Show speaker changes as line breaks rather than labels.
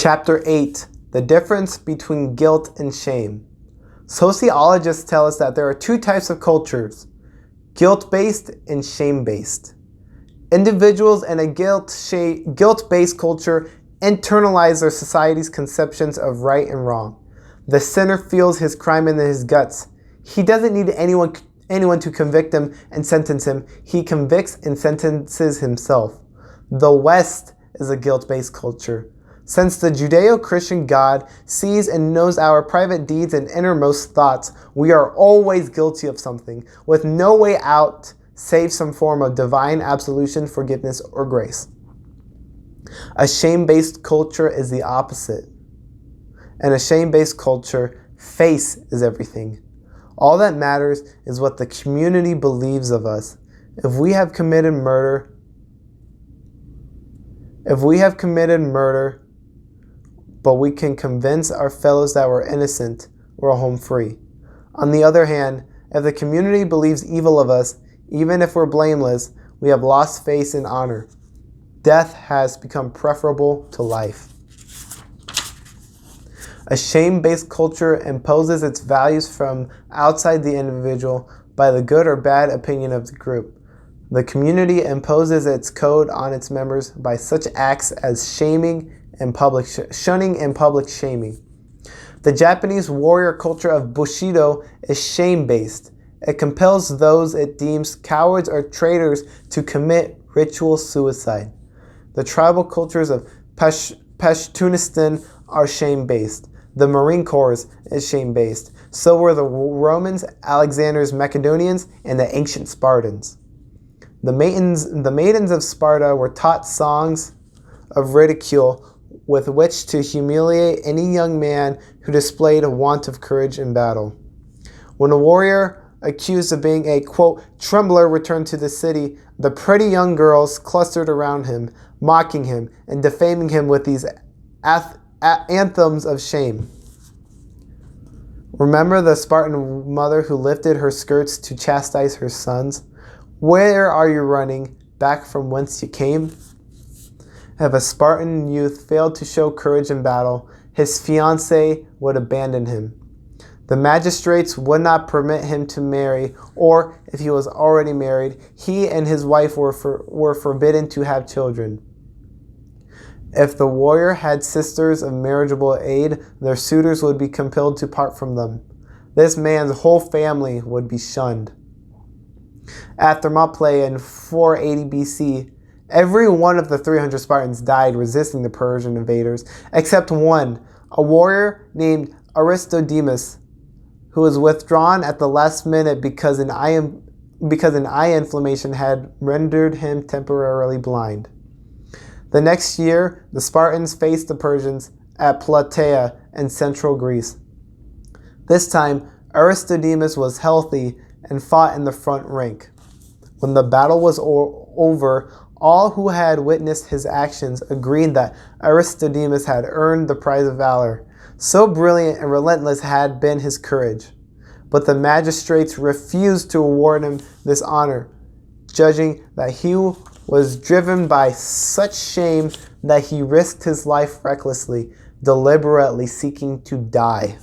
Chapter 8. The difference between guilt and shame. Sociologists tell us that there are two types of cultures: guilt-based and shame-based. Individuals in a guilt-based culture internalize their society's conceptions of right and wrong. The sinner feels his crime in his guts. He doesn't need anyone to convict him and sentence him. He convicts and sentences himself. The West is a guilt-based culture. Since the Judeo-Christian God sees and knows our private deeds and innermost thoughts, we are always guilty of something, with no way out save some form of divine absolution, forgiveness, or grace. A shame-based culture is the opposite. In a shame-based culture, face is everything. All that matters is what the community believes of us. If we have committed murder, but we can convince our fellows that we're innocent, we're home free. On the other hand, if the community believes evil of us, even if we're blameless, we have lost face and honor. Death has become preferable to life. A shame-based culture imposes its values from outside the individual by the good or bad opinion of the group. The community imposes its code on its members by such acts as shunning and public shaming. The Japanese warrior culture of Bushido is shame-based. It compels those it deems cowards or traitors to commit ritual suicide. The tribal cultures of Pashtunistan are shame-based. The Marine Corps is shame-based. So were the Romans, Alexander's Macedonians, and the ancient Spartans. The maidens of Sparta were taught songs of ridicule with which to humiliate any young man who displayed a want of courage in battle. When a warrior accused of being a, quote, trembler returned to the city, the pretty young girls clustered around him, mocking him and defaming him with these anthems of shame. Remember the Spartan mother who lifted her skirts to chastise her sons? Where are you running? Back from whence you came? If a Spartan youth failed to show courage in battle, his fiancée would abandon him. The magistrates would not permit him to marry, or if he was already married, he and his wife were forbidden to have children. If the warrior had sisters of marriageable age, their suitors would be compelled to part from them. This man's whole family would be shunned. At Thermopylae in 480 BC, every one of the 300 Spartans died resisting the Persian invaders, except one, a warrior named Aristodemus, who was withdrawn at the last minute because an eye inflammation had rendered him temporarily blind. The next year, the Spartans faced the Persians at Plataea in central Greece. This time, Aristodemus was healthy and fought in the front rank. When the battle was over, all who had witnessed his actions agreed that Aristodemus had earned the prize of valor. So brilliant and relentless had been his courage. But the magistrates refused to award him this honor, judging that he was driven by such shame that he risked his life recklessly, deliberately seeking to die.